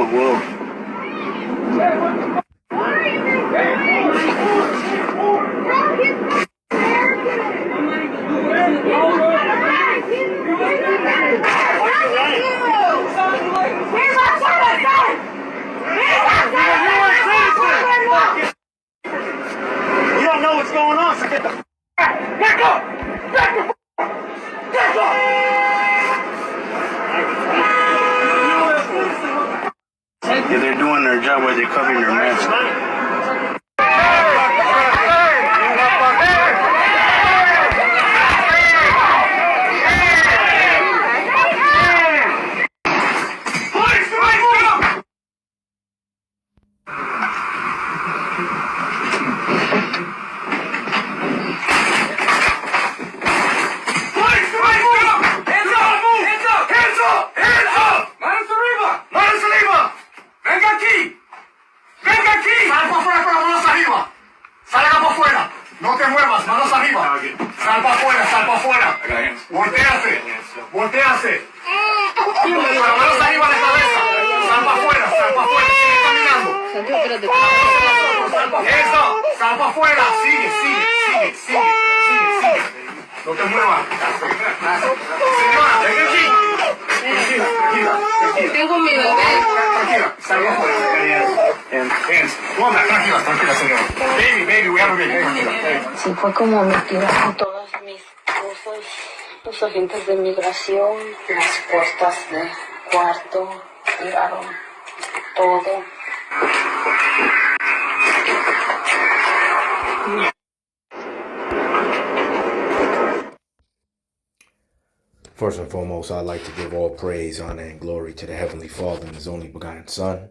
You don't know what's going on, so get the back up! Back up! Back up! Yeah, they're doing their job while they're covering their mask. Voltease. Manos arriba de cabeza. Sal para afuera, sigue caminando. Eso, sal para afuera, sigue. No te muevas. Señora, ven aquí. Tranquila. Tengo mi bebé. Tranquila, sal para afuera. Tranquila, señora. Baby, we have a baby. Tranquila. Sí, fue como me tiraron todas mis cosas. Los agentes de migración, las puertas del cuarto, tiraron todo. First and foremost, I'd like to give all praise, honor, and glory to the Heavenly Father and His only begotten Son,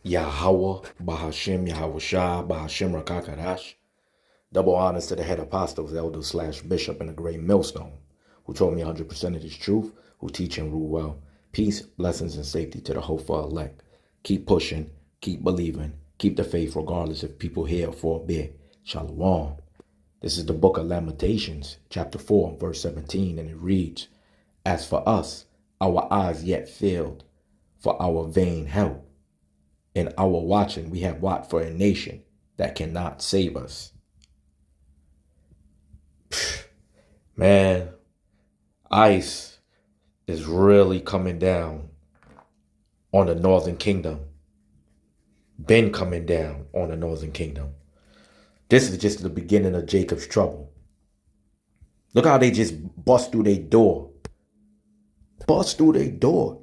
Yahweh, Bahashim, Yahweh Shah, Bahashim Rakakadash. Double honors to the head apostles, elders / bishop, and the great millstone, who told me 100% of this truth, who teach and rule well. Peace, blessings, and safety to the hopeful elect. Keep pushing, keep believing, keep the faith regardless if people hear or forbear. Shalom. This is the book of Lamentations, chapter 4, verse 17, and it reads, As for us, our eyes yet filled, for our vain help. In our watching we have watched for a nation that cannot save us. Man, ICE is really coming down on the Northern Kingdom. Been coming down on the Northern Kingdom. This is just the beginning of Jacob's trouble. Look how they just bust through their door.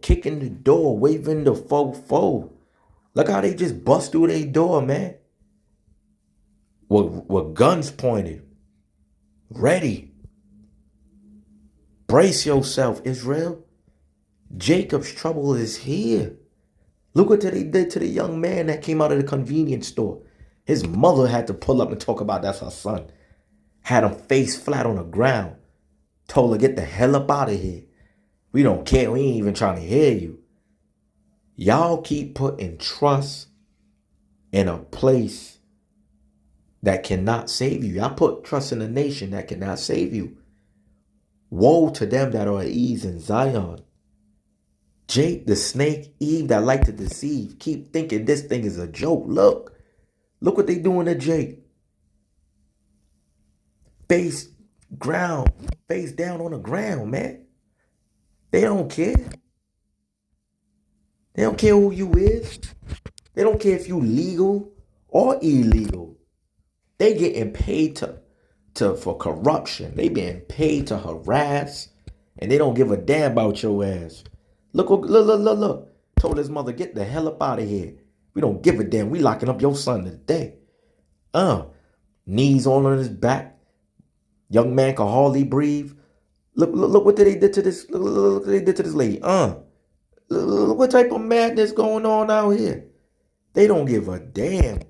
Kicking the door, waving the fofo. Look how they just bust through their door, man. With guns pointed. Ready. Brace yourself, Israel. Jacob's trouble is here. Look what they did to the young man that came out of the convenience store. His mother had to pull up and talk about that's her son. Had him face flat on the ground. Told her, get the hell up out of here. We don't care. We ain't even trying to hear you. Y'all keep putting trust in a place that cannot save you. Y'all put trust in a nation that cannot save you. Woe to them that are at ease in Zion. Jake the snake, Eve that like to deceive. Keep thinking this thing is a joke. Look what they doing to Jake. Face down on the ground, man. They don't care. They don't care who you is. They don't care if you legal or illegal. They getting paid for corruption. They being paid to harass, and they don't give a damn about your ass. Look. Told his mother, get the hell up out of here. We don't give a damn. We locking up your son today. Knees on his back. Young man can hardly breathe. Look what they did to this. Look what they did to this lady. Look what type of madness going on out here. They don't give a damn.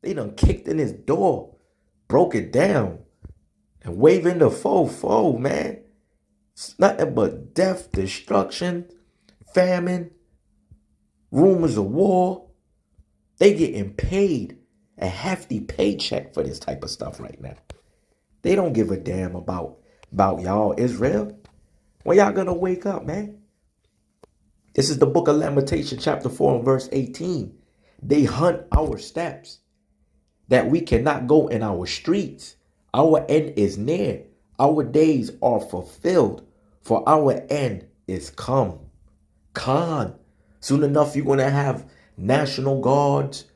They done kicked in his door, broke it down, and waving the fofo, man. It's nothing but death, destruction, famine, rumors of war. They getting paid a hefty paycheck for this type of stuff right now. They don't give a damn about y'all, Israel. When y'all gonna wake up, man? This is the book of Lamentation, chapter 4 and verse 18. They hunt our steps, that we cannot go in our streets. Our end is near. Our days are fulfilled, for our end is come. Khan. Soon enough, you're going to have National Guards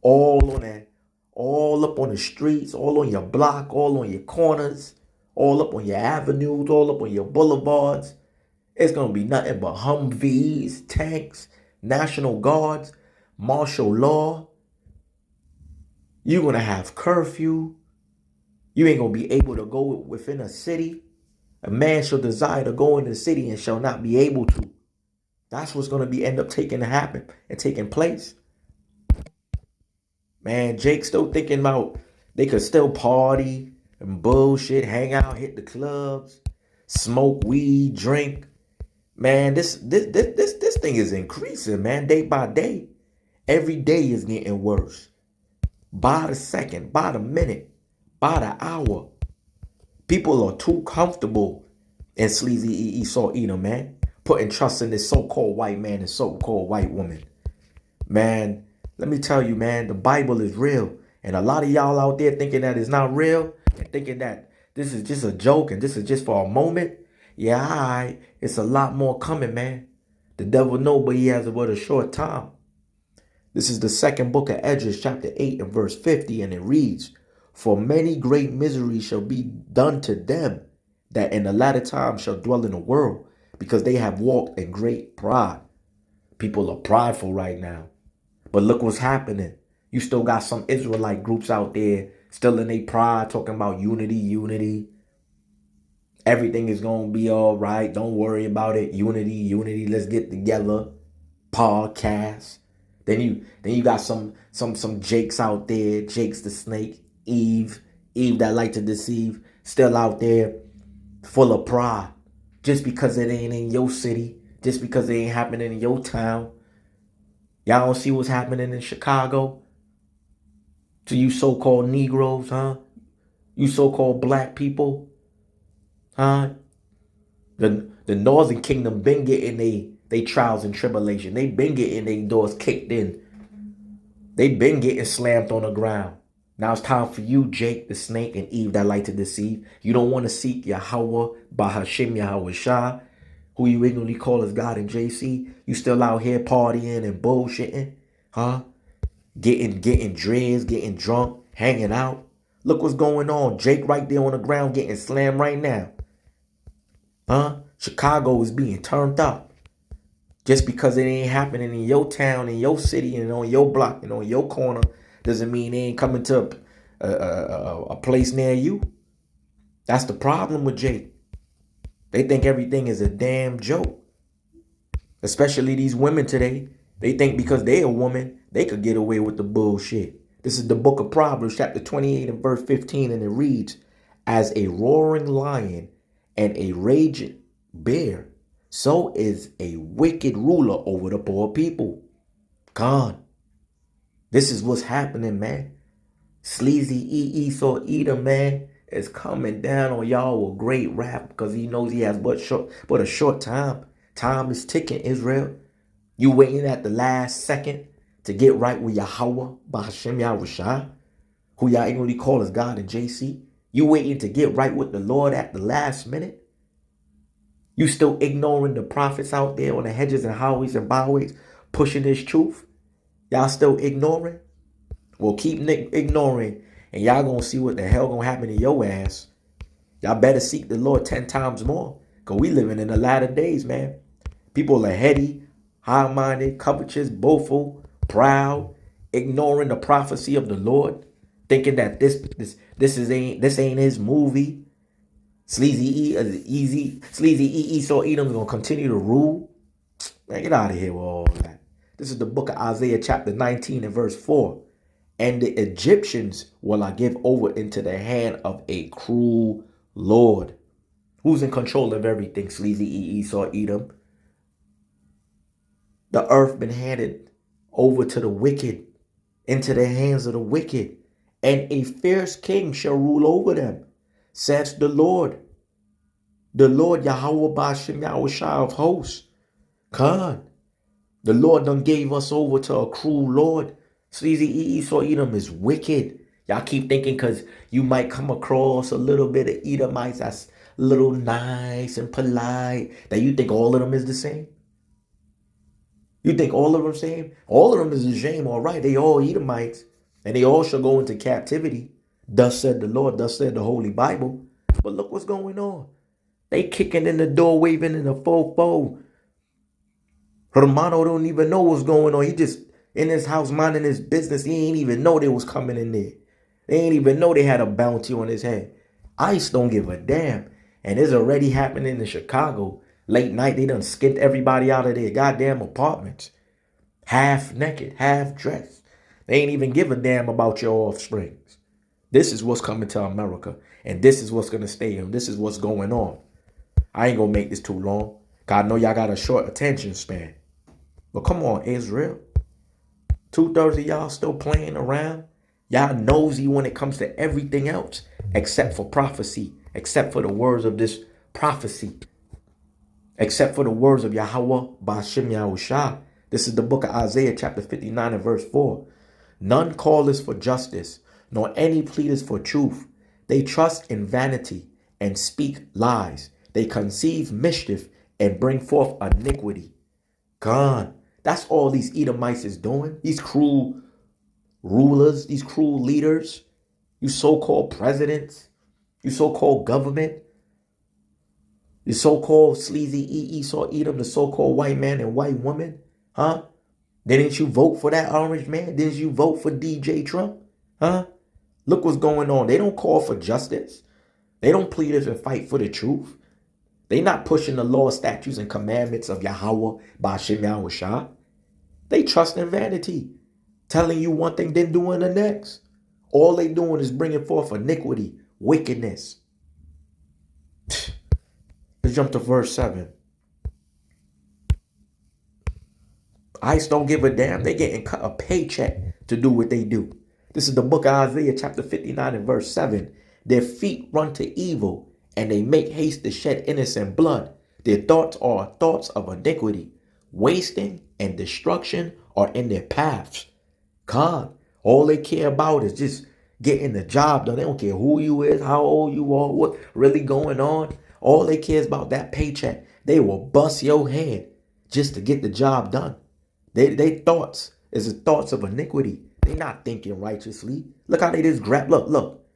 all on that, all up on the streets, all on your block, all on your corners, all up on your avenues, all up on your boulevards. It's going to be nothing but Humvees, tanks, National Guards, martial law. You're going to have curfew. You ain't going to be able to go within a city. A man shall desire to go in the city and shall not be able to. That's what's going to be end up taking place. Man, Jake's still thinking about they could still party and bullshit, hang out, hit the clubs, smoke weed, drink. Man, this thing is increasing, man, day by day. Every day is getting worse. By the second, by the minute, by the hour. People are too comfortable in sleazy Esau Edom, man. Putting trust in this so-called white man and so-called white woman. Man, let me tell you, man, the Bible is real. And a lot of y'all out there thinking that it's not real and thinking that this is just a joke and this is just for a moment. Yeah, all right. It's a lot more coming, man. The devil knows, but he has but a short time. This is the second book of Esdras, chapter 8 and verse 50, and it reads, "For many great miseries shall be done to them that in the latter time shall dwell in the world, because they have walked in great pride." People are prideful right now. But look what's happening. You still got some Israelite groups out there still in their pride talking about unity. Everything is going to be all right. Don't worry about it. Unity. Let's get together. Podcast. Then you got some Jakes out there. Jakes the snake. Eve that like to deceive. Still out there full of pride. Just because it ain't in your city. Just because it ain't happening in your town. Y'all don't see what's happening in Chicago? To you so-called Negroes, huh? You so-called black people, huh? The Northern Kingdom been getting they trials and tribulation. They been getting their doors kicked in. They been getting slammed on the ground. Now it's time for you, Jake the snake, and Eve that like to deceive. You don't want to seek Yahweh, Bahashim Yahweh Shah, who you ignorantly call as God and JC. You still out here partying and bullshitting, huh? Getting dreads, getting drunk, hanging out. Look what's going on. Jake right there on the ground getting slammed right now. Huh? Chicago is being turned up. Just because it ain't happening in your town, in your city, and on your block, and on your corner, doesn't mean it ain't coming to a place near you. That's the problem with Jake. They think everything is a damn joke. Especially these women today. They think because they're a woman, they could get away with the bullshit. This is the book of Proverbs, chapter 28 and verse 15, and it reads, "As a roaring lion and a raging bear, so is a wicked ruler over the poor people." God, this is what's happening, man. Sleazy Esau Edom, man, is coming down on y'all with great wrath because he knows he has but a short time. Time is ticking, Israel. You waiting at the last second to get right with Yahweh, Bahashim Yahushua, who y'all ignorantly call as God and JC. You waiting to get right with the Lord at the last minute. You still ignoring the prophets out there on the hedges and highways and byways pushing this truth. Y'all still ignoring? Well, keep ignoring, and y'all gonna see what the hell gonna happen to your ass. Y'all better seek the Lord 10 times more, because we living in the latter days, man. People are heady, high-minded, covetous, boastful, proud, ignoring the prophecy of the Lord, thinking that this ain't his movie. Sleazy Esau Edom is gonna continue to rule. Man, get out of here with all that. This is the book of Isaiah, chapter 19 and verse 4. "And the Egyptians will I give over into the hand of a cruel Lord." Who's in control of everything, Sleazy Esau Edom? The earth been handed over to the wicked, into the hands of the wicked, and a fierce king shall rule over them, says the Lord Yahweh Bashim Yahushua of hosts. God, The Lord done gave us over to a cruel Lord. Sleazy Esau Edom is wicked. Y'all keep thinking because you might come across a little bit of Edomites that's a little nice and polite that you think all of them is the same. You think all of them same? All of them is the same, all right. They all Edomites and they all shall go into captivity. Thus said the Lord, thus said the Holy Bible. But look what's going on. They kicking in the door, waving in the fofo. Hermano don't even know what's going on. He just in his house minding his business. He ain't even know they was coming in there. They ain't even know they had a bounty on his head. ICE don't give a damn. And it's already happening in Chicago. Late night, they done skinned everybody out of their goddamn apartments. Half naked, half dressed. They ain't even give a damn about your offsprings. This is what's coming to America. And this is what's going to stay here. This is what's going on. I ain't going to make this too long. God, I know y'all got a short attention span. But come on, Israel. 2/3 of y'all still playing around. Y'all nosy when it comes to everything else except for prophecy, except for the words of this prophecy, except for the words of Yahweh Ba'ashem Yahushua. This is the book of Isaiah chapter 59 and verse 4. None calleth for justice, nor any pleadeth for truth. They trust in vanity and speak lies. They conceive mischief and bring forth iniquity. God, that's all these Edomites is doing. These cruel rulers, these cruel leaders, you so-called presidents, you so-called government, you so-called sleazy Esau Edom, the so-called white man and white woman, huh? Didn't you vote for that orange man? Didn't you vote for DJ Trump? Huh? Look what's going on. They don't call for justice. They don't plead and fight for the truth. They not pushing the law, statutes, and commandments of Yahweh Ba'ashem Yahushua. They trust in vanity, telling you one thing, then doing the next. All they doing is bringing forth iniquity, wickedness. Let's jump to verse 7. ICE don't give a damn. They getting cut a paycheck to do what they do. This is the book of Isaiah chapter 59 and verse 7. Their feet run to evil, and they make haste to shed innocent blood. Their thoughts are thoughts of iniquity. Wasting and destruction are in their paths. God, all they care about is just getting the job done. They don't care who you is, how old you are, what really going on. All they care is about that paycheck. They will bust your head just to get the job done. They thoughts is the thoughts of iniquity. They not thinking righteously. Look how they just grab. Look.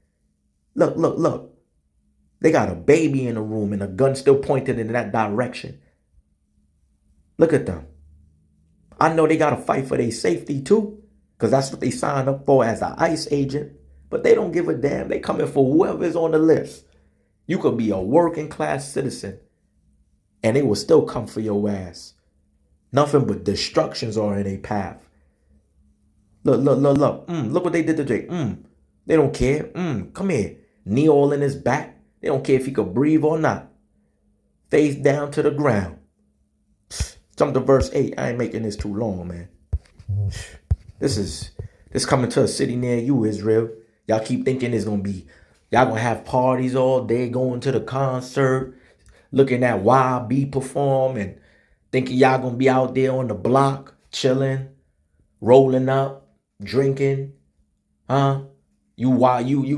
They got a baby in the room and a gun still pointed in that direction. Look at them. I know they got to fight for their safety too, because that's what they signed up for as an ICE agent. But they don't give a damn. They coming for whoever's on the list. You could be a working class citizen and they will still come for your ass. Nothing but destructions are in their path. Look. Look what they did to Jake. They don't care. Come here. Knee all in his back. They don't care if he could breathe or not. Face down to the ground. Jump to verse 8. I ain't making this too long, man. This coming to a city near you, Israel. Y'all keep thinking it's gonna be, y'all gonna have parties all day, going to the concert, looking at YB perform, and thinking y'all gonna be out there on the block, chilling, rolling up, drinking, huh? You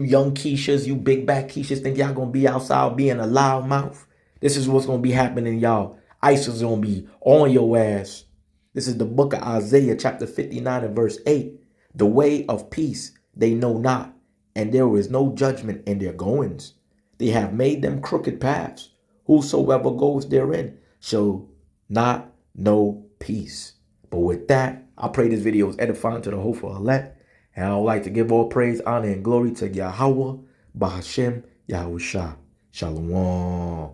young Keishas, you big back Keishas, think y'all gonna be outside being a loud mouth? This is what's gonna be happening, y'all. ICE is gonna be on your ass. This is the book of Isaiah chapter 59 and verse 8. The way of peace they know not, and there is no judgment in their goings. They have made them crooked paths. Whosoever goes therein shall not know peace. But with that, I pray this video is edifying to the hopeful elect. And I would like to give all praise, honor, and glory to Yahweh Ba'ashem Yahushua. Shalom.